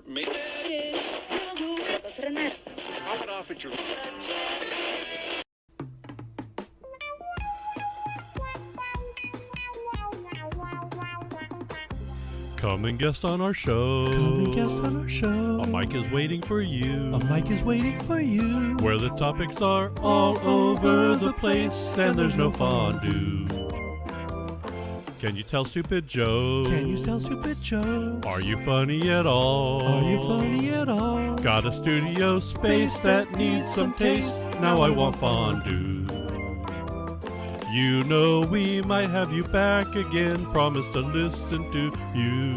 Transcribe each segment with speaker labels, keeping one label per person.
Speaker 1: Come and guest on our show.
Speaker 2: Come and guest on our show.
Speaker 1: A mic is waiting for you.
Speaker 2: A mic is waiting for you.
Speaker 1: Where the topics are all over the place and there's no fondue. Can you tell stupid jokes?
Speaker 2: Can you tell stupid jokes?
Speaker 1: Are you funny at all?
Speaker 2: Are you funny at all?
Speaker 1: Got a studio space that needs some taste. Now I want fondue. You know we might have you back again. Promise to listen to you.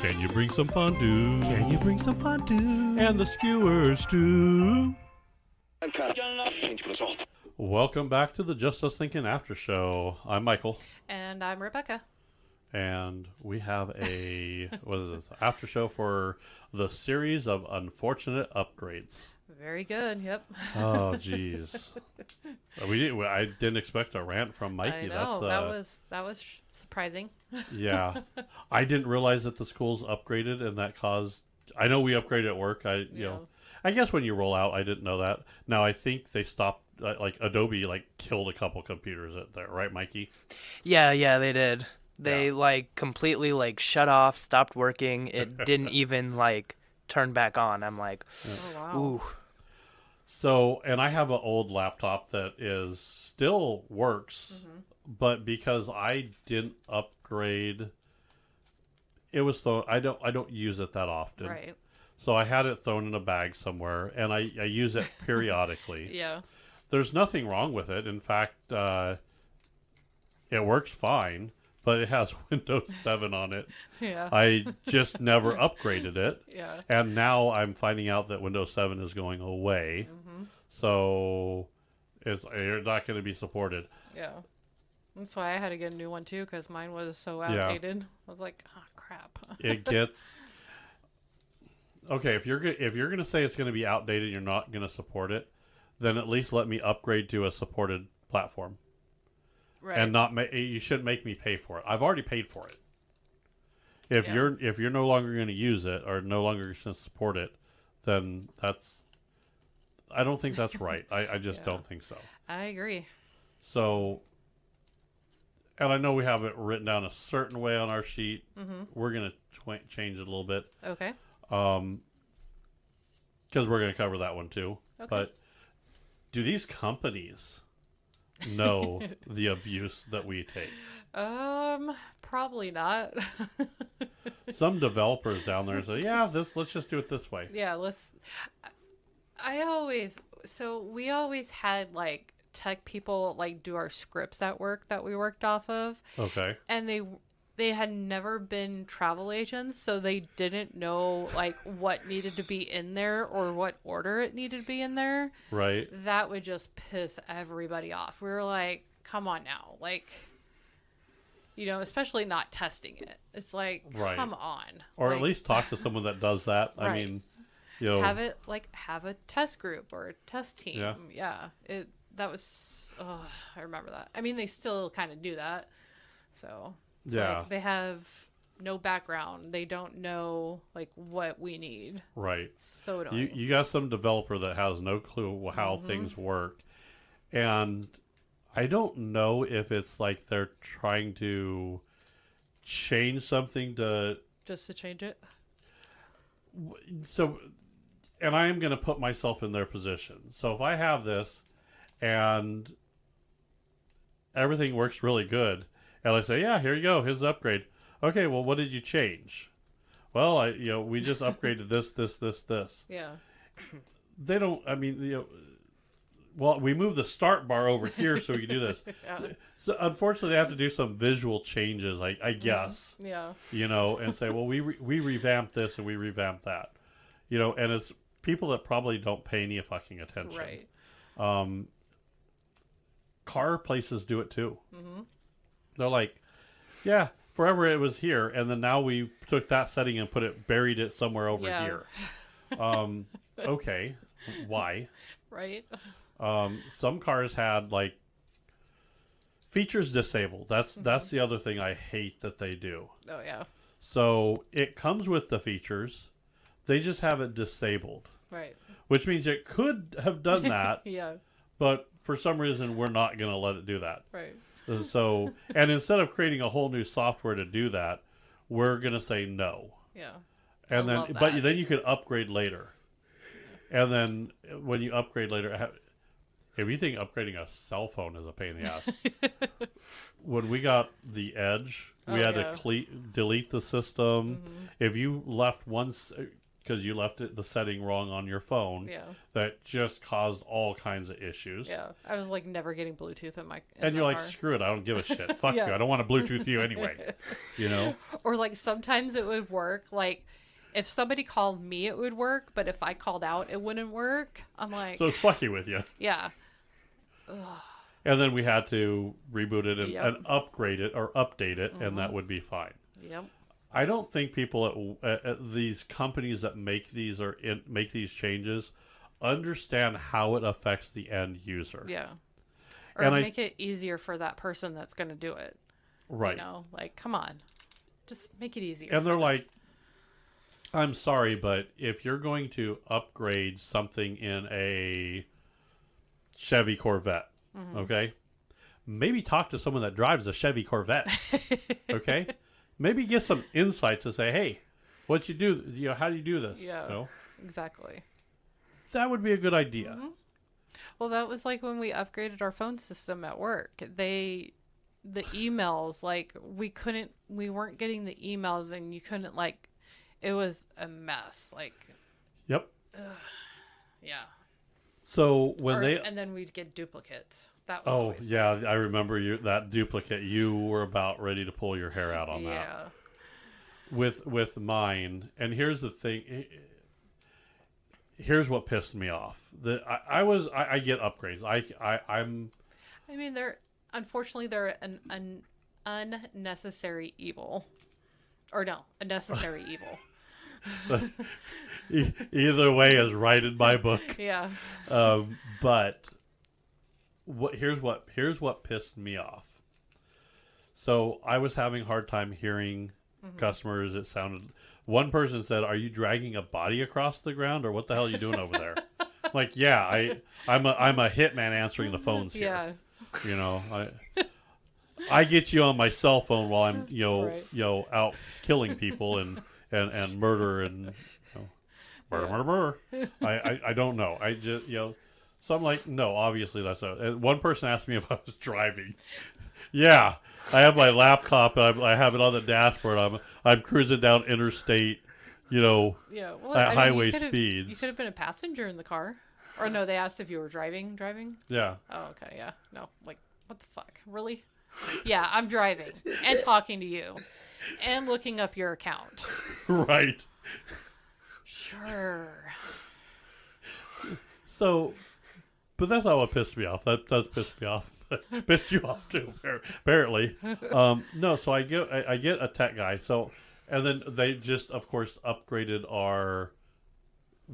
Speaker 1: Can you bring some fondue?
Speaker 2: Can you bring some fondue?
Speaker 1: And the skewers too. Welcome back to the Just Us Thinkin Aftershow. I'm Michael.
Speaker 3: And I'm Rebecca.
Speaker 1: And we have a what is this? Aftershow for the series of unfortunate upgrades.
Speaker 3: Very good. Yep.
Speaker 1: Oh, geez. I didn't expect a rant from Mikey.
Speaker 3: I know. That was surprising.
Speaker 1: Yeah. I didn't realize that the schools upgraded and that caused. I know we upgraded at work. You know, I guess when you roll out, I didn't know that. Now I think they stopped. Like Adobe, killed a couple computers there, right, Mikey?
Speaker 4: Yeah, they did. They completely shut off, stopped working. It didn't even turn back on. I'm like,
Speaker 3: oh, wow.
Speaker 4: Ooh.
Speaker 1: So, and I have an old laptop that still works, but because I didn't upgrade, it was thrown. I don't use it that often,
Speaker 3: Right.
Speaker 1: So I had it thrown in a bag somewhere, and I use it periodically.
Speaker 3: Yeah.
Speaker 1: There's nothing wrong with it. In fact, it works fine, but it has Windows 7 on it.
Speaker 3: Yeah.
Speaker 1: I just never upgraded it.
Speaker 3: Yeah.
Speaker 1: And now I'm finding out that Windows 7 is going away. So it's not going to be supported.
Speaker 3: Yeah. That's why I had to get a new one too, because mine was so outdated. I was like, oh crap.
Speaker 1: It gets okay. If you're going to say it's going to be outdated, and you're not going to support it, then at least let me upgrade to a supported platform.
Speaker 3: Right.
Speaker 1: And you shouldn't make me pay for it. I've already paid for it. If you're no longer going to use it or no longer going to support it, then I don't think that's right. I just don't think so.
Speaker 3: I agree.
Speaker 1: So, and I know we have it written down a certain way on our sheet. We're going to change it a little bit.
Speaker 3: Okay.
Speaker 1: Because we're going to cover that one too.
Speaker 3: Okay.
Speaker 1: But do these companies know the abuse that we take?
Speaker 3: Probably not.
Speaker 1: Some developers down there say, let's just do it this way.
Speaker 3: Yeah, we always had tech people do our scripts at work that we worked off of.
Speaker 1: Okay.
Speaker 3: And they had never been travel agents, so they didn't know what needed to be in there or what order it needed to be in there.
Speaker 1: Right.
Speaker 3: That would just piss everybody off. We were like, come on now. Especially not testing it. It's
Speaker 1: right.
Speaker 3: Come on.
Speaker 1: Or at least talk to someone that does that.
Speaker 3: Right.
Speaker 1: I mean,
Speaker 3: have it have a test group or a test team.
Speaker 1: Yeah.
Speaker 3: That was I remember that. I mean, they still kind of do that. So it's they have no background. They don't know what we need.
Speaker 1: Right.
Speaker 3: So annoying.
Speaker 1: You got some developer that has no clue how things work, and I don't know if it's they're trying to change something
Speaker 3: just to change it.
Speaker 1: So, and I am going to put myself in their position. So if I have this and everything works really good, and I say, here you go, here's the upgrade. Okay, well, what did you change? Well, we just upgraded this.
Speaker 3: Yeah.
Speaker 1: They don't, well, we moved the start bar over here so we can do this.
Speaker 3: Yeah.
Speaker 1: So unfortunately, they have to do some visual changes, I guess.
Speaker 3: Yeah.
Speaker 1: And say, well, we revamped this and we revamped that. And it's people that probably don't pay any fucking attention.
Speaker 3: Right.
Speaker 1: Car places do it too. They're like, forever it was here, and then now we took that setting and buried it somewhere over here. Okay, why?
Speaker 3: Right.
Speaker 1: Some cars had features disabled. That's the other thing I hate that they do.
Speaker 3: Oh yeah.
Speaker 1: So it comes with the features. They just have it disabled.
Speaker 3: Right.
Speaker 1: Which means it could have done that.
Speaker 3: Yeah.
Speaker 1: But for some reason, we're not going to let it do that.
Speaker 3: Right.
Speaker 1: So, and instead of creating a whole new software to do that, we're going to say no.
Speaker 3: Yeah.
Speaker 1: And
Speaker 3: I
Speaker 1: then,
Speaker 3: love
Speaker 1: but
Speaker 3: that.
Speaker 1: then you could upgrade later. And then when you upgrade later, if you think upgrading a cell phone is a pain in the ass, when we got the Edge, we had to delete the system.
Speaker 3: Mm-hmm.
Speaker 1: If you left once, because you left the setting wrong on your phone, that just caused all kinds of issues.
Speaker 3: Yeah, I was like never getting Bluetooth in my.
Speaker 1: And you're like, screw it, I don't give a shit. Fuck you, I don't want to Bluetooth you anyway. You know.
Speaker 3: Or like sometimes it would work. Like if somebody called me, it would work, but if I called out, it wouldn't work. I'm like,
Speaker 1: so it's fucking with you.
Speaker 3: Yeah.
Speaker 1: Ugh. And then we had to reboot it and upgrade it or update it, and that would be fine.
Speaker 3: Yep.
Speaker 1: I don't think people at these companies that make these make these changes understand how it affects the end user.
Speaker 3: Yeah. Or and make it easier for that person that's going to do it.
Speaker 1: Right.
Speaker 3: You know, like, come on. Just make it easier.
Speaker 1: And they're like, I'm sorry, but if you're going to upgrade something in a Chevy Corvette, okay, maybe talk to someone that drives a Chevy Corvette, okay? Maybe get some insights to say, hey, what you do, how do you do this?
Speaker 3: Yeah,
Speaker 1: you know?
Speaker 3: Exactly.
Speaker 1: That would be a good idea.
Speaker 3: Mm-hmm. Well, that was like when we upgraded our phone system at work. The emails, like we weren't getting the emails, and you couldn't it was a mess. Like,
Speaker 1: yep.
Speaker 3: Yeah.
Speaker 1: So
Speaker 3: and then we'd get duplicates. That was
Speaker 1: I remember that duplicate. You were about ready to pull your hair out on that.
Speaker 3: Yeah.
Speaker 1: With mine, and here's the thing. Here's what pissed me off. I get upgrades. I'm.
Speaker 3: I mean, unfortunately they're an unnecessary evil, or no, a necessary evil.
Speaker 1: Either way is right in my book.
Speaker 3: Yeah.
Speaker 1: But here's what pissed me off. So I was having a hard time hearing customers. It sounded. One person said, "Are you dragging a body across the ground, or what the hell are you doing over there?" Like, yeah, I'm a hitman answering the phones here.
Speaker 3: Yeah.
Speaker 1: You know, I get you on my cell phone while I'm
Speaker 3: right.
Speaker 1: Out killing people and murder and murder. I don't know. I just so I'm like, no, obviously that's and one person asked me if I was driving. Yeah, I have my laptop and I have it on the dashboard. I'm cruising down interstate, at highway speeds.
Speaker 3: You could have been a passenger in the car, or no? They asked if you were driving.
Speaker 1: Yeah.
Speaker 3: Oh, okay. Yeah. No. Like, what the fuck? Really? Yeah, I'm driving and talking to you, and looking up your account.
Speaker 1: Right.
Speaker 3: Sure.
Speaker 1: So, but that's not what pissed me off. That does piss me off. Pissed you off too, apparently. No, so I get a tech guy. So, and then they just, of course, upgraded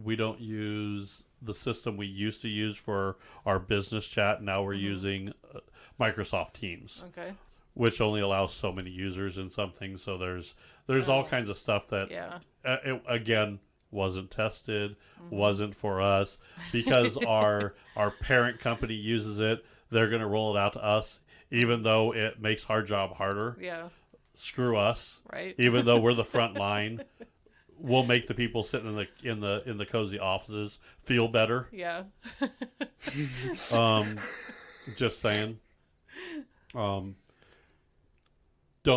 Speaker 1: we don't use the system we used to use for our business chat. Now we're using Microsoft Teams.
Speaker 3: Okay.
Speaker 1: Which only allows so many users in something. So there's all kinds of stuff that, it, again, wasn't tested, wasn't for us, because our parent company uses it. They're going to roll it out to us, even though it makes our job harder.
Speaker 3: Yeah.
Speaker 1: Screw us.
Speaker 3: Right.
Speaker 1: Even though we're the front line, we'll make the people sitting in the cozy offices feel better.
Speaker 3: Yeah.
Speaker 1: Just saying. Don't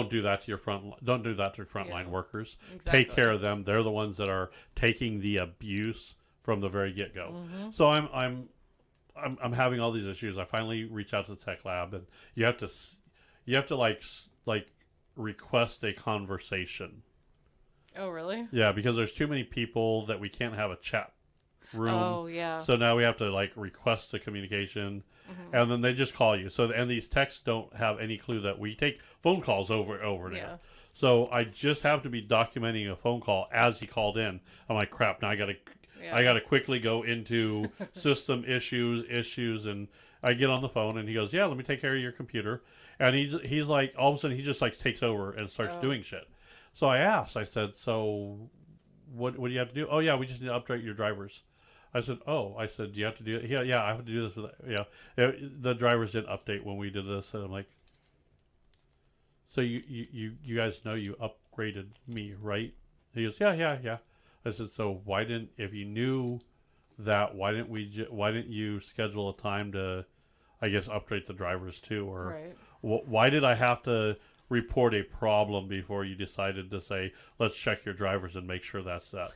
Speaker 1: do that to your frontline workers.
Speaker 3: Exactly.
Speaker 1: Take care of them. They're the ones that are taking the abuse from the very get-go. So I'm having all these issues. I finally reach out to the tech lab, and you have to like request a conversation.
Speaker 3: Oh, really?
Speaker 1: Yeah, because there's too many people that we can't have a chat room.
Speaker 3: Oh, yeah.
Speaker 1: So now we have to request a communication, and then they just call you. So and these texts don't have any clue that we take phone calls over there.
Speaker 3: Yeah.
Speaker 1: So I just have to be documenting a phone call as he called in. I'm like, crap. Now I gotta quickly go into system issues, and I get on the phone, and he goes, "Yeah, let me take care of your computer." And he's like, all of a sudden he just takes over and starts doing shit. So I asked, I said, so what do you have to do? Oh, yeah, we just need to update your drivers. I said, do you have to do it? Yeah, I have to do this with, the drivers didn't update when we did this. And I'm like, so you guys know you upgraded me, right? He goes, yeah. I said, so if you knew that, why didn't you schedule a time to, I guess, update the drivers too? Or
Speaker 3: Right.
Speaker 1: why did I have to report a problem before you decided to say, let's check your drivers and make sure that's that?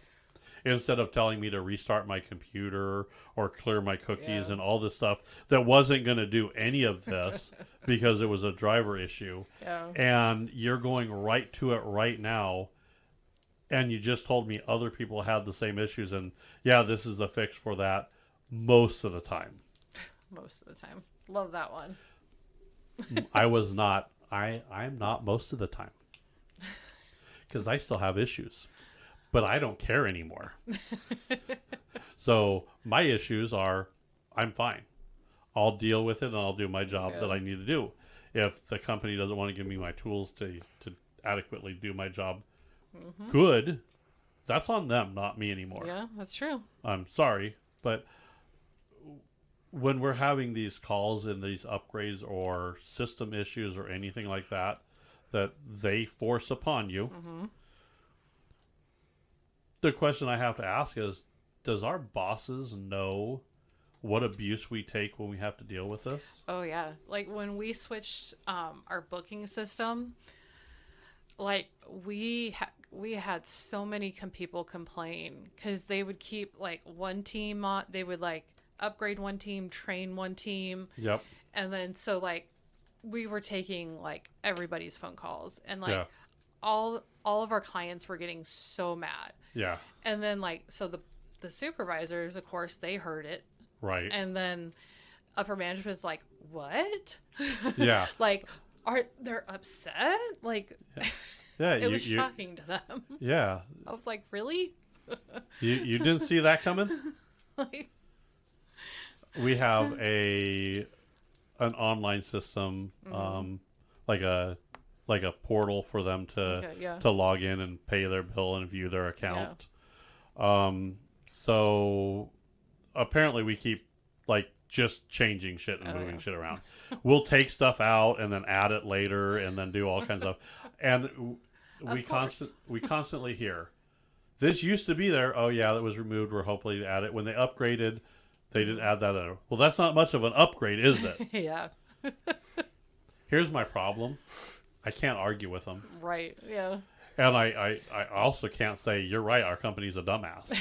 Speaker 1: Instead of telling me to restart my computer or clear my cookies
Speaker 3: Yeah.
Speaker 1: and all this stuff that wasn't going to do any of this because it was a driver issue.
Speaker 3: Yeah.
Speaker 1: And you're going right to it right now. And you just told me other people had the same issues. And yeah, this is the fix for that most of the time.
Speaker 3: Most of the time. Love that one.
Speaker 1: I'm not most of the time. Because I still have issues. But I don't care anymore. So my issues are, I'm fine. I'll deal with it and I'll do my job that I need to do. If the company doesn't want to give me my tools to adequately do my job good, that's on them, not me anymore.
Speaker 3: Yeah, that's true.
Speaker 1: I'm sorry, but when we're having these calls and these upgrades or system issues or anything like that they force upon you, the question I have to ask is, does our bosses know what abuse we take when we have to deal with this?
Speaker 3: Oh yeah, like when we switched our booking system, like we had so many people complain because they would keep like one team on, they would like upgrade one team, train one team.
Speaker 1: Yep.
Speaker 3: And then so like we were taking like everybody's phone calls, and like
Speaker 1: Yeah.
Speaker 3: all of our clients were getting so mad.
Speaker 1: Yeah.
Speaker 3: And then like so the supervisors, of course, they heard it.
Speaker 1: Right.
Speaker 3: And then upper management's like, "What?"
Speaker 1: Yeah.
Speaker 3: Like, are they're upset? Like,
Speaker 1: Yeah.
Speaker 3: it was shocking to them.
Speaker 1: Yeah.
Speaker 3: I was like, "Really?"
Speaker 1: You didn't see that coming?
Speaker 3: Like,
Speaker 1: We have an online system, like a portal for them to
Speaker 3: okay, yeah.
Speaker 1: to log in and pay their bill and view their account. So apparently we keep like just changing shit and moving shit around. We'll take stuff out and then add it later and then do all kinds of and we constantly hear, this used to be there. Oh yeah, that was removed. We're hopefully to add it. When they upgraded, they didn't add that in. Well, that's not much of an upgrade, is it?
Speaker 3: Yeah.
Speaker 1: Here's my problem. I can't argue with them.
Speaker 3: Right. Yeah.
Speaker 1: And I also can't say, you're right, our company's a dumbass.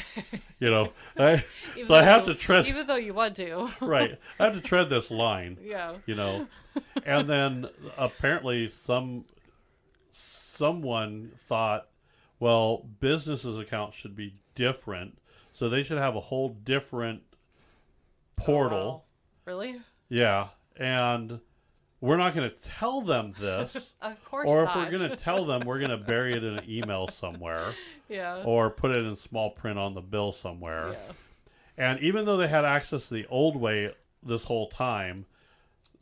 Speaker 1: You know? I have to tread...
Speaker 3: Even though you want to.
Speaker 1: Right. I have to tread this line.
Speaker 3: Yeah.
Speaker 1: You know? And then apparently someone thought, well, businesses' accounts should be different, so they should have a whole different portal.
Speaker 3: Oh, wow. Really?
Speaker 1: Yeah. And we're not going to tell them this.
Speaker 3: Of course
Speaker 1: or
Speaker 3: not.
Speaker 1: if we're going to tell them, we're going to bury it in an email somewhere.
Speaker 3: Yeah.
Speaker 1: Or put it in small print on the bill somewhere.
Speaker 3: Yeah.
Speaker 1: And even though they had access to the old way this whole time,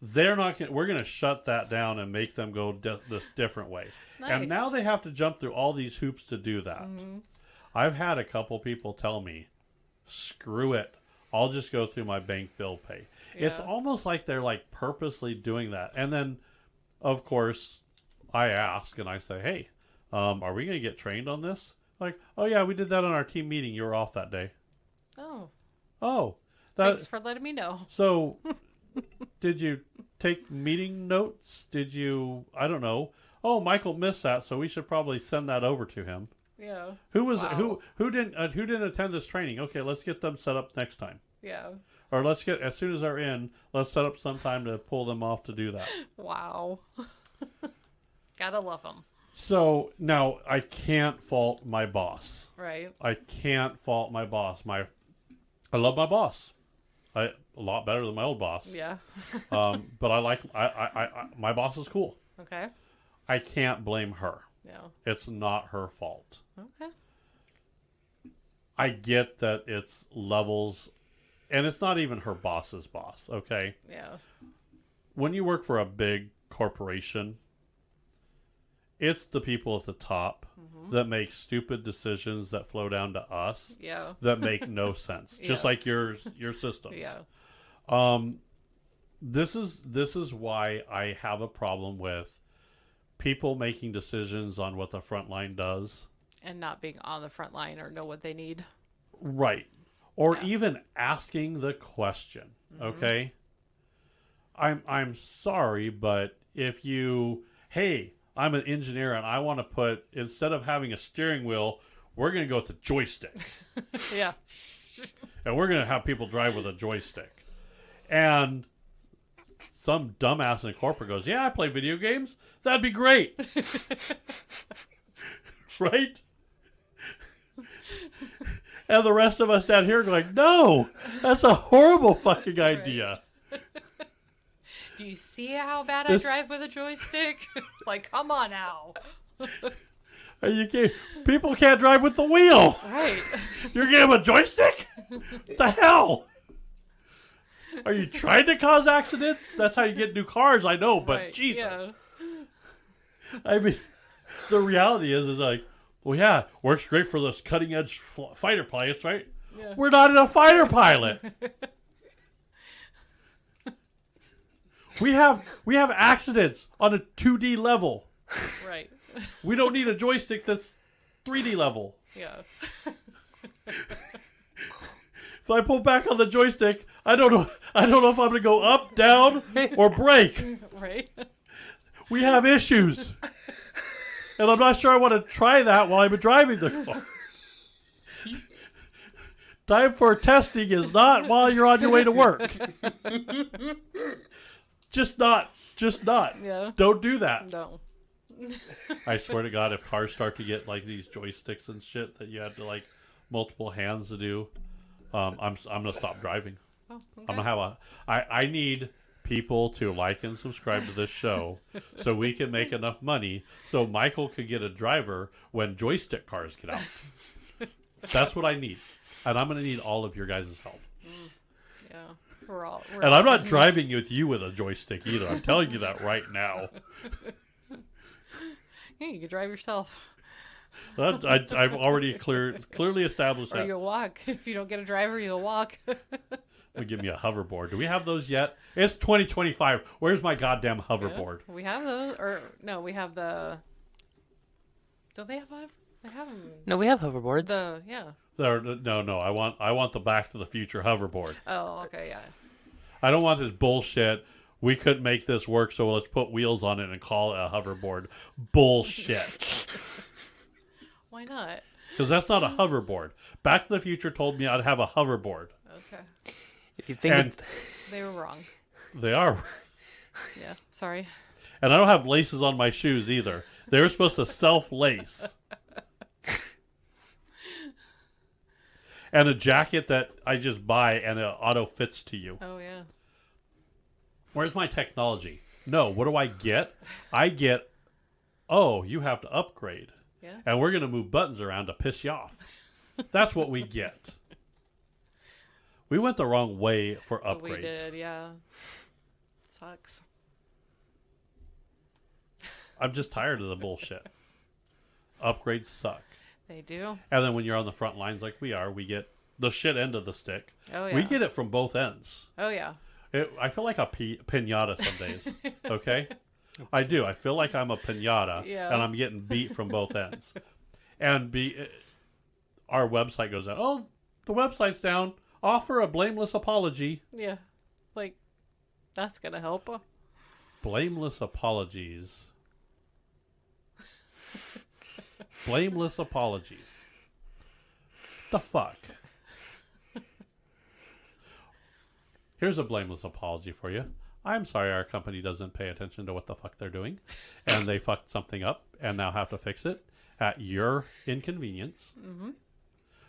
Speaker 1: they're not. We're going to shut that down and make them go this different way.
Speaker 3: Nice.
Speaker 1: And now they have to jump through all these hoops to do that.
Speaker 3: Mm-hmm.
Speaker 1: I've had a couple people tell me, "Screw it, I'll just go through my bank bill pay."
Speaker 3: Yeah.
Speaker 1: It's almost like they're like purposely doing that. And then, of course, I ask and I say, "Hey, are we going to get trained on this?" Like, "Oh yeah, we did that on our team meeting. You were off that day."
Speaker 3: Oh,
Speaker 1: That.
Speaker 3: thanks for letting me know.
Speaker 1: So, did you take meeting notes? Did you? I don't know. Oh, Michael missed that, so we should probably send that over to him.
Speaker 3: Yeah.
Speaker 1: Who was
Speaker 3: Wow.
Speaker 1: who didn't attend this training? Okay, let's get them set up next time.
Speaker 3: Yeah.
Speaker 1: Or let's get, as soon as they're in, let's set up some time to pull them off to do that.
Speaker 3: Wow. Gotta love them.
Speaker 1: So now I can't fault my boss.
Speaker 3: Right.
Speaker 1: I can't fault my boss. I love my boss. A lot better than my old boss.
Speaker 3: Yeah.
Speaker 1: But my boss is cool.
Speaker 3: Okay.
Speaker 1: I can't blame her.
Speaker 3: Yeah.
Speaker 1: It's not her fault.
Speaker 3: Okay.
Speaker 1: I get that it's levels, and it's not even her boss's boss, okay?
Speaker 3: Yeah.
Speaker 1: When you work for a big corporation, it's the people at the top that make stupid decisions that flow down to us
Speaker 3: Yeah.
Speaker 1: that make no sense. Just
Speaker 3: Yeah.
Speaker 1: like your systems.
Speaker 3: Yeah.
Speaker 1: This is why I have a problem with people making decisions on what the front line does.
Speaker 3: And not being on the front line or know what they need.
Speaker 1: Right. Or
Speaker 3: Yeah.
Speaker 1: even asking the question. Okay? I'm sorry, but if hey, I'm an engineer and I want to put, instead of having a steering wheel, we're going to go with the joystick.
Speaker 3: Yeah.
Speaker 1: And we're going to have people drive with a joystick. And some dumbass in corporate goes, yeah, I play video games. That'd be great. Right? And the rest of us down here are going, no, that's a horrible fucking idea.
Speaker 3: Do you see how bad
Speaker 1: This-
Speaker 3: I drive with a joystick? Like, come on now.
Speaker 1: People can't drive with the wheel.
Speaker 3: Right.
Speaker 1: You're giving them a joystick? What the hell? Are you trying to cause accidents? That's how you get new cars, I know, but
Speaker 3: Right.
Speaker 1: Jesus.
Speaker 3: Yeah.
Speaker 1: I mean, the reality is like, well, yeah, works great for those cutting edge fighter pilots, right?
Speaker 3: Yeah.
Speaker 1: We're not in a fighter pilot. we have accidents on a 2D level.
Speaker 3: Right.
Speaker 1: We don't need a joystick that's 3D level.
Speaker 3: Yeah.
Speaker 1: If I pull back on the joystick, I don't know if I'm going to go up, down, or brake.
Speaker 3: Right.
Speaker 1: We have issues. And I'm not sure I want to try that while I'm driving the car. Time for testing is not while you're on your way to work. Just not.
Speaker 3: Yeah.
Speaker 1: Don't do that.
Speaker 3: No.
Speaker 1: I swear to God, if cars start to get like these joysticks and shit that you have to like multiple hands to do, I'm gonna stop driving.
Speaker 3: Oh, okay.
Speaker 1: I'm gonna have I need people to like and subscribe to this show so we can make enough money so Michael could get a driver when joystick cars get out. That's what I need. And I'm going to need all of your guys' help.
Speaker 3: Yeah. We're
Speaker 1: And I'm not driving with you with a joystick either. I'm telling you that right now.
Speaker 3: Yeah, you can drive yourself.
Speaker 1: I've already clearly established
Speaker 3: Or
Speaker 1: that.
Speaker 3: you'll walk. If you don't get a driver, you'll walk.
Speaker 1: Give me a hoverboard. Do we have those yet? It's 2025. Where's my goddamn hoverboard?
Speaker 3: Yeah, we have those. Or, no, we have the... Don't they have... They have them.
Speaker 4: No, we have hoverboards.
Speaker 3: Yeah.
Speaker 1: No. I want the Back to the Future hoverboard.
Speaker 3: Oh, okay, yeah.
Speaker 1: I don't want this bullshit. We couldn't make this work, so let's put wheels on it and call it a hoverboard. Bullshit.
Speaker 3: Why not?
Speaker 1: Because that's not a hoverboard. Back to the Future told me I'd have a hoverboard.
Speaker 3: Okay.
Speaker 4: If you think
Speaker 1: And
Speaker 3: They were wrong.
Speaker 1: they are.
Speaker 3: Yeah, sorry.
Speaker 1: And I don't have laces on my shoes either. They were supposed to self-lace. And a jacket that I just buy and it auto fits to you.
Speaker 3: Oh, yeah.
Speaker 1: Where's my technology? No, what do I get? I get, oh, you have to upgrade.
Speaker 3: Yeah.
Speaker 1: And we're going to move buttons around to piss you off. That's what we get. We went the wrong way for upgrades.
Speaker 3: We did, yeah. Sucks.
Speaker 1: I'm just tired of the bullshit. Upgrades suck.
Speaker 3: They do.
Speaker 1: And then when you're on the front lines like we are, we get the shit end of the stick.
Speaker 3: Oh, yeah.
Speaker 1: We get it from both ends.
Speaker 3: Oh, yeah.
Speaker 1: I feel like a pinata some days. Okay? I do. I feel like I'm a pinata,
Speaker 3: Yeah.
Speaker 1: and I'm getting beat from both ends. And our website goes out. Oh, the website's down. Offer a blameless apology.
Speaker 3: Yeah. Like, that's going to help.
Speaker 1: Blameless apologies. Blameless apologies. The fuck? Here's a blameless apology for you. I'm sorry our company doesn't pay attention to what the fuck they're doing. And they fucked something up and now have to fix it at your inconvenience. Mm-hmm.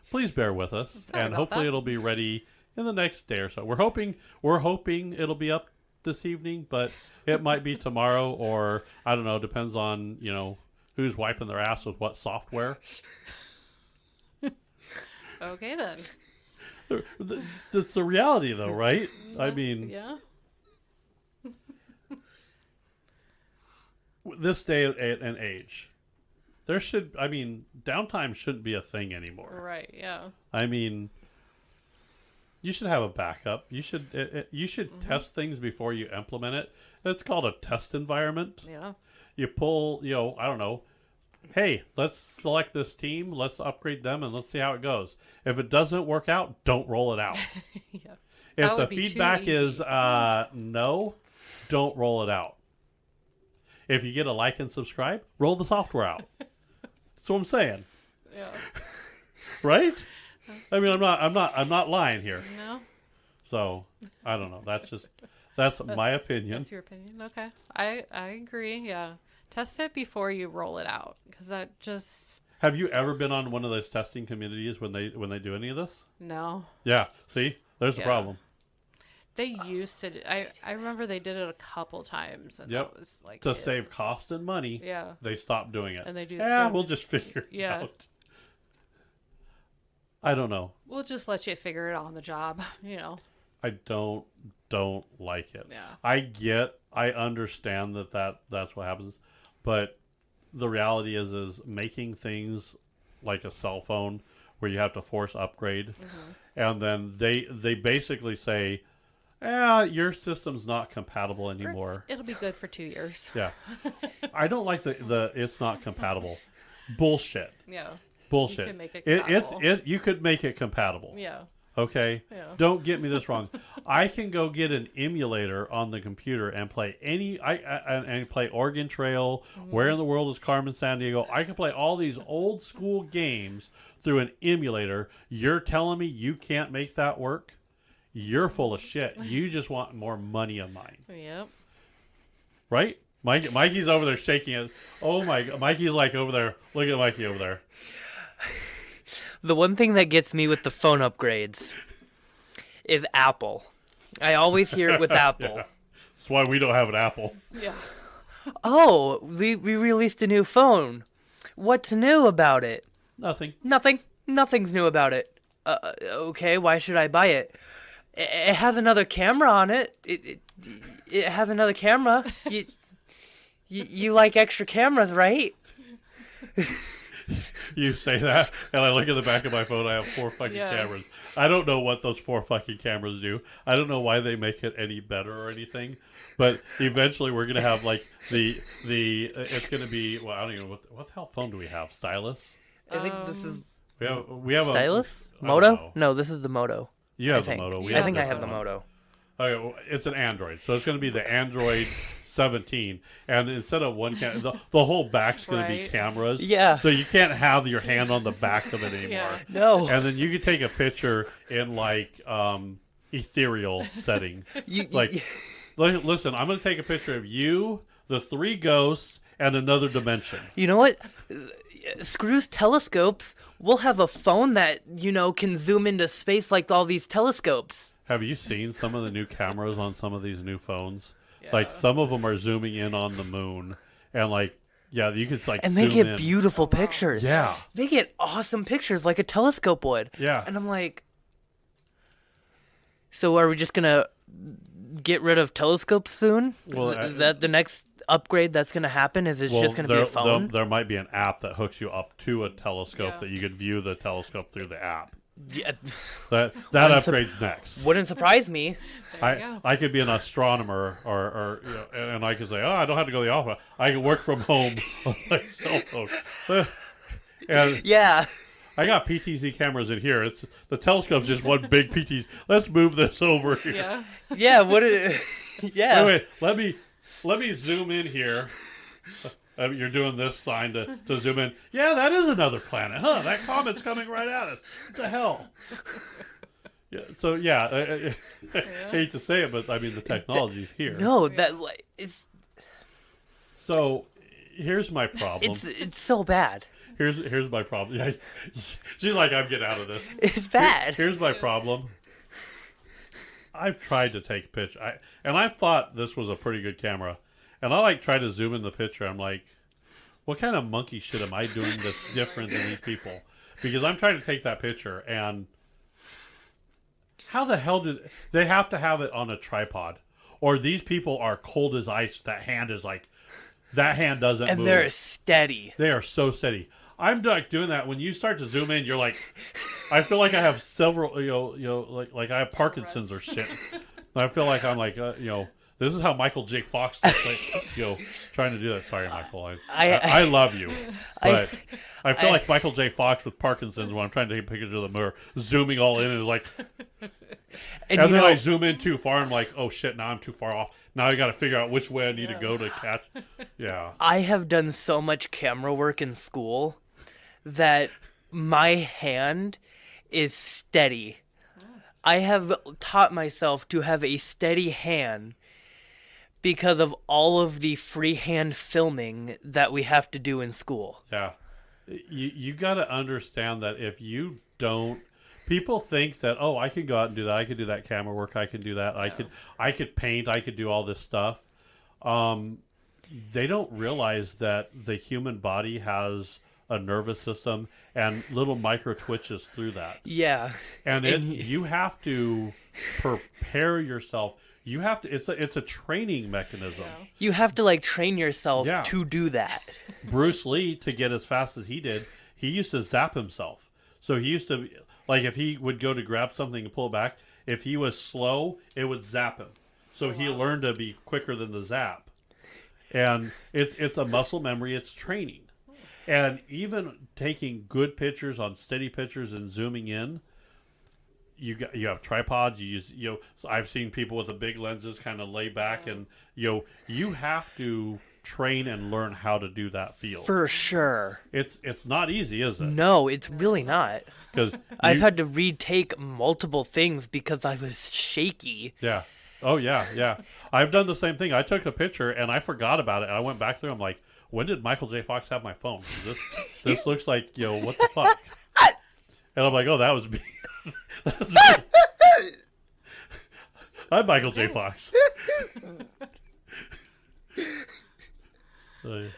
Speaker 1: Please bear with us.
Speaker 3: Sorry
Speaker 1: And
Speaker 3: about
Speaker 1: hopefully
Speaker 3: that.
Speaker 1: it'll be ready in the next day or so. We're hoping it'll be up this evening, but it might be tomorrow or I don't know, depends on, who's wiping their ass with what software.
Speaker 3: Okay, then.
Speaker 1: That's the reality, though, right? I mean,
Speaker 3: Yeah.
Speaker 1: this day and age, there should, I mean, downtime shouldn't be a thing anymore.
Speaker 3: Right. Yeah.
Speaker 1: I mean, you should have a backup. You should test things before you implement it. It's called a test environment.
Speaker 3: Yeah.
Speaker 1: You pull, I don't know. Hey, let's select this team. Let's upgrade them, and let's see how it goes. If it doesn't work out, don't roll it out.
Speaker 3: Yeah.
Speaker 1: If
Speaker 3: That
Speaker 1: the
Speaker 3: would be too
Speaker 1: feedback
Speaker 3: easy.
Speaker 1: is no, don't roll it out. If you get a like and subscribe, roll the software out. That's what I'm saying,
Speaker 3: Yeah.
Speaker 1: right? I mean, I'm not lying here.
Speaker 3: No.
Speaker 1: So I don't know. That's my opinion.
Speaker 3: That's your opinion. Okay. I agree. Yeah. Test it before you roll it out, because that just
Speaker 1: Have you ever been on one of those testing communities when they do any of this?
Speaker 3: no.
Speaker 1: Yeah. See, there's the
Speaker 3: Yeah.
Speaker 1: problem.
Speaker 3: They used to. I remember they did it a couple times, and
Speaker 1: Yep.
Speaker 3: that was like
Speaker 1: To
Speaker 3: it.
Speaker 1: save cost and money,
Speaker 3: Yeah.
Speaker 1: they stopped doing it.
Speaker 3: And they do.
Speaker 1: Yeah,
Speaker 3: they're-
Speaker 1: we'll just figure it
Speaker 3: Yeah.
Speaker 1: out. I don't know.
Speaker 3: We'll just let you figure it out on the job.
Speaker 1: I don't like it.
Speaker 3: Yeah.
Speaker 1: I understand that's what happens, but the reality is making things like a cell phone where you have to force upgrade, and then they basically say, your system's not compatible anymore.
Speaker 3: It'll be good for 2 years.
Speaker 1: Yeah, I don't like the it's not compatible. Bullshit.
Speaker 3: Yeah.
Speaker 1: Bullshit.
Speaker 3: can make it
Speaker 1: It's
Speaker 3: compatible.
Speaker 1: you could make it compatible.
Speaker 3: Yeah.
Speaker 1: Okay?
Speaker 3: Yeah.
Speaker 1: Don't get me this wrong. I can go get an emulator on the computer and play and play Oregon Trail, Where in the World is Carmen Sandiego. I can play all these old school games through an emulator. You're telling me you can't make that work? You're full of shit. You just want more money of mine.
Speaker 3: Yep.
Speaker 1: Right? Mikey's over there shaking it. Oh my God. Mikey's like over there. Look at Mikey over there.
Speaker 4: The one thing that gets me with the phone upgrades is Apple. I always hear it with Apple.
Speaker 1: Yeah. That's why we don't have an Apple.
Speaker 3: Yeah.
Speaker 4: Oh, we released a new phone. What's new about it?
Speaker 1: Nothing.
Speaker 4: Nothing. Nothing's new about it. Okay, why should I buy it? It has another camera on it. It has another camera. You like extra cameras, right?
Speaker 1: You say that, and I look at the back of my phone. I have 4 fucking
Speaker 3: Yeah.
Speaker 1: cameras. I don't know what those 4 fucking cameras do. I don't know why they make it any better or anything. But eventually, we're gonna have like the it's gonna be. Well, I don't even know what the hell phone do we have? Stylus.
Speaker 4: I think this is
Speaker 1: We have
Speaker 4: Stylus?
Speaker 1: I don't
Speaker 4: Moto?
Speaker 1: know.
Speaker 4: No, this is the Moto.
Speaker 1: You have the
Speaker 4: think.
Speaker 1: Moto. We
Speaker 3: I
Speaker 4: I think I have
Speaker 1: different
Speaker 4: the
Speaker 1: ones.
Speaker 4: Moto.
Speaker 1: Okay, well, it's an Android, so it's going to be the Android 17, and instead of one camera, the whole back's going to be
Speaker 3: Right.
Speaker 1: cameras.
Speaker 4: Yeah.
Speaker 1: So you can't have your hand on the back of it anymore.
Speaker 3: Yeah.
Speaker 4: No.
Speaker 1: And then you can take a picture in like ethereal setting. Like, listen, I'm going to take a picture of you, the 3 ghosts, and another dimension.
Speaker 4: You know what? Screws telescopes. We'll have a phone that, can zoom into space like all these telescopes.
Speaker 1: Have you seen some of the new cameras on some of these new phones?
Speaker 3: Yeah.
Speaker 1: Like some of them are zooming in on the moon, and like, yeah, you could like
Speaker 4: And they
Speaker 1: zoom
Speaker 4: get
Speaker 1: in.
Speaker 4: beautiful pictures.
Speaker 1: Yeah.
Speaker 4: They get awesome pictures like a telescope would.
Speaker 1: Yeah.
Speaker 4: And I'm like, so are we just going to get rid of telescopes soon?
Speaker 1: Well,
Speaker 4: Is that the next upgrade that's going to happen? Is it just going to be a phone?
Speaker 1: There might be an app that hooks you up to a telescope
Speaker 3: Yeah.
Speaker 1: that you could view the telescope through the app.
Speaker 4: Yeah,
Speaker 1: That
Speaker 4: Wouldn't sup-
Speaker 1: upgrade's next.
Speaker 4: wouldn't surprise me.
Speaker 3: There you go.
Speaker 1: I could be an astronomer, or and I could say, I don't have to go to the office. I can work from home on my cell phone. And
Speaker 4: Yeah.
Speaker 1: I got PTZ cameras in here. It's the telescope's just one big PTZ. Let's move this over here.
Speaker 3: Yeah.
Speaker 4: Yeah, what it Yeah.
Speaker 1: Wait, let me zoom in here. You're doing this sign to zoom in. Yeah, that is another planet, huh? That comet's coming right at us. What the hell? Yeah. So yeah, I hate to say it, but I mean the technology's here.
Speaker 4: No, that like it's
Speaker 1: So here's my problem.
Speaker 4: it's so bad.
Speaker 1: Here's my problem. Yeah, she's like, I'm getting out of this.
Speaker 4: It's bad.
Speaker 1: Here's my problem. I've tried to take a picture, and I thought this was a pretty good camera, and I like try to zoom in the picture. I'm like, what kind of monkey shit am I doing that's different than these people? Because I'm trying to take that picture, and how the hell did they have to have it on a tripod? Or these people are cold as ice. That hand is like That hand doesn't
Speaker 4: And
Speaker 1: move.
Speaker 4: they're steady.
Speaker 1: They are so steady. I'm like doing that. When you start to zoom in, you're like, I feel like I have several, like I have Parkinson's or shit. I feel like I'm like, this is how Michael J. Fox looks like, trying to do that. Sorry, Michael. I love you, but I feel like Michael J. Fox with Parkinson's when I'm trying to take a picture of the mirror, zooming all in and like, and then I zoom in too far. I'm like, oh shit, now I'm too far off. Now I got to figure out which way I need to go to catch. Yeah.
Speaker 4: I have done so much camera work in school that my hand is steady. I have taught myself to have a steady hand because of all of the freehand filming that we have to do in school.
Speaker 1: Yeah. You got to understand that if you don't, people think that, oh, I can go out and do that. I can do that camera work. I can do that. I could paint. I could do all this stuff. They don't realize that the human body has a nervous system and little micro twitches through that.
Speaker 4: Yeah.
Speaker 1: And you have to prepare yourself. You have to. It's a training mechanism.
Speaker 3: Yeah.
Speaker 4: You have to like train yourself
Speaker 1: Yeah.
Speaker 4: to do that.
Speaker 1: Bruce Lee, to get as fast as he did, he used to zap himself. So he used to, like, if he would go to grab something and pull it back, if he was slow, it would zap him. So he learned to be quicker than the zap. And it's a muscle memory. It's training. And even taking good pictures on steady pictures and zooming in, you have tripods. You use so I've seen people with the big lenses kind of lay back, and you have to train and learn how to do that feel.
Speaker 4: For sure.
Speaker 1: It's not easy, is it?
Speaker 4: No, it's really not.
Speaker 1: Because
Speaker 4: I've had to retake multiple things because I was shaky.
Speaker 1: Yeah. Oh yeah. I've done the same thing. I took a picture and I forgot about it. I went back through. I'm like, when did Michael J. Fox have my phone? This looks like what the fuck? And I'm like, oh, that was me. That was me. I'm Michael J. Fox.
Speaker 3: Okay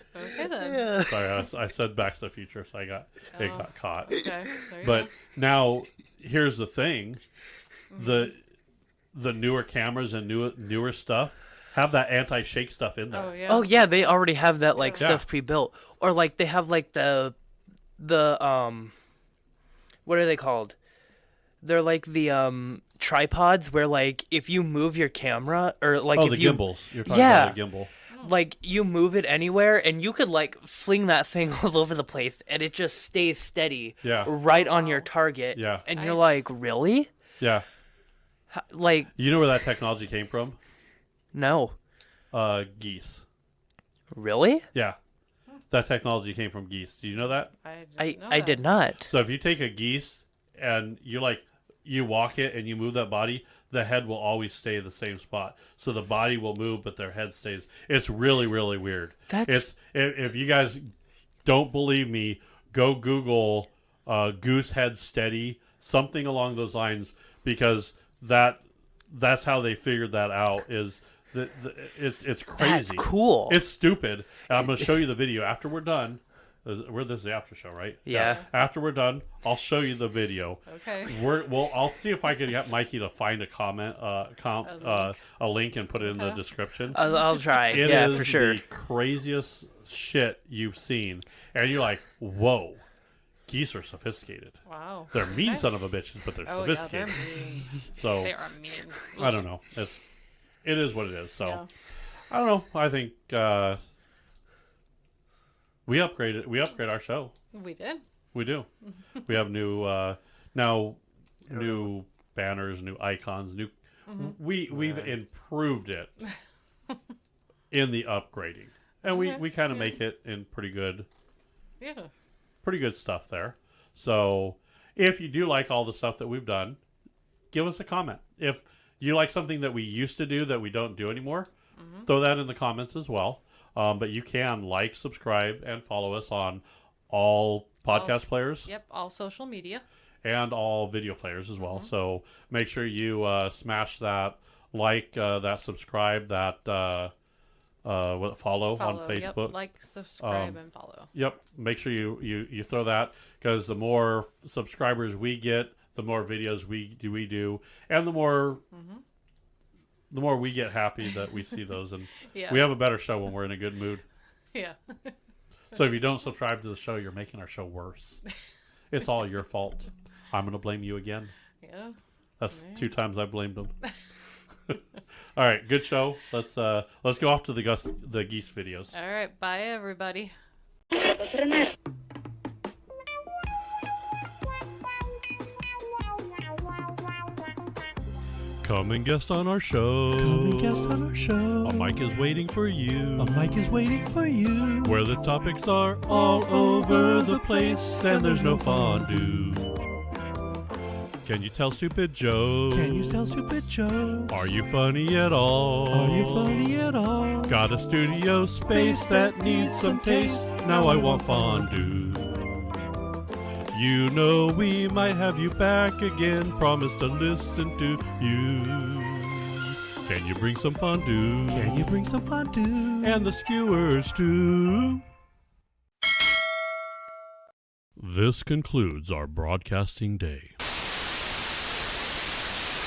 Speaker 3: then.
Speaker 1: Sorry, I said Back to the Future, so it got caught.
Speaker 3: Okay. There you
Speaker 1: But
Speaker 3: go.
Speaker 1: now here's the thing: the newer cameras and newer stuff have that anti-shake stuff in there.
Speaker 3: Oh yeah.
Speaker 4: Oh yeah, they already have that like
Speaker 1: Yeah.
Speaker 4: stuff pre-built, or like they have like the what are they called? They're like the tripods where like if you move your camera or like
Speaker 1: Oh,
Speaker 4: if
Speaker 1: the
Speaker 4: you
Speaker 1: gimbals. You're talking
Speaker 4: Yeah.
Speaker 1: about a gimbal.
Speaker 4: like you move it anywhere and you could like fling that thing all over the place and it just stays steady
Speaker 1: Yeah.
Speaker 4: right on your target.
Speaker 1: Yeah.
Speaker 4: And you're
Speaker 3: Nice.
Speaker 4: like, really?
Speaker 1: Yeah.
Speaker 4: Like,
Speaker 1: You know where that technology came from?
Speaker 4: no.
Speaker 1: Geese.
Speaker 4: Really?
Speaker 1: Yeah. That technology came from geese. Do you know that?
Speaker 4: I did not.
Speaker 1: So if you take a geese and you walk it and you move that body, the head will always stay the same spot. So the body will move, but their head stays. It's really, really weird. If you guys don't believe me, go Google goose head steady, something along those lines, because that's how they figured that out. It's crazy.
Speaker 4: That's cool.
Speaker 1: It's stupid. And I'm going to show you the video after we're done. This is the after show, right?
Speaker 4: Yeah.
Speaker 1: After we're done, I'll show you the video.
Speaker 3: Okay.
Speaker 1: I'll see if I can get Mikey to find a link and put it in the
Speaker 3: Okay.
Speaker 1: description.
Speaker 4: I'll try.
Speaker 1: It
Speaker 4: Yeah,
Speaker 1: is
Speaker 4: for sure.
Speaker 1: the craziest shit you've seen, and you're like, whoa, geese are sophisticated.
Speaker 3: Wow.
Speaker 1: They're mean
Speaker 3: Okay.
Speaker 1: son of a bitches, but they're
Speaker 3: Oh yeah, they're
Speaker 1: sophisticated.
Speaker 3: mean.
Speaker 1: So
Speaker 3: They are mean.
Speaker 1: I don't know. It is what it is. So
Speaker 3: Yeah.
Speaker 1: I don't know. I think we upgrade our show.
Speaker 3: We did.
Speaker 1: We do. We have new new banners, new icons, new. We've improved it in the upgrading, and
Speaker 3: Okay,
Speaker 1: we kind of
Speaker 3: good.
Speaker 1: make it in pretty good
Speaker 3: Yeah.
Speaker 1: stuff there. So if you do like all the stuff that we've done, give us a comment. If you like something that we used to do that we don't do anymore, throw that in the comments as well. But you can like, subscribe, and follow us on all podcast players
Speaker 3: Yep. All social media.
Speaker 1: and all video players as well. So make sure you smash that like, that subscribe, that follow on Facebook.
Speaker 3: Yep. Like, subscribe, and follow.
Speaker 1: Yep. Make sure you throw that, because the more subscribers we get, the more videos we do, and the more we get happy that we see those, and
Speaker 3: Yeah.
Speaker 1: we have a better show when we're in a good mood.
Speaker 3: Yeah.
Speaker 1: So if you don't subscribe to the show, you're making our show worse. It's all your fault. I'm going to blame you again.
Speaker 3: Yeah.
Speaker 1: That's
Speaker 3: Yeah.
Speaker 1: 2 times I blamed them. All right, good show. Let's go off to the geese videos.
Speaker 3: All right. Bye, everybody.
Speaker 1: Come and guest on our show.
Speaker 2: Come and guest on our show.
Speaker 1: A mic is waiting for you.
Speaker 2: A mic is waiting for you.
Speaker 1: Where the topics are all over the place and there's no fondue. Can you tell stupid jokes?
Speaker 2: Can you tell stupid jokes?
Speaker 1: Are you funny at all?
Speaker 2: Are you funny at all?
Speaker 1: Got a studio space that needs some taste. Now I want fondue. You know we might have you back again. Promise to listen to you. Can you bring some fondue?
Speaker 2: Can you bring some fondue?
Speaker 1: And the skewers too. This concludes our broadcasting day.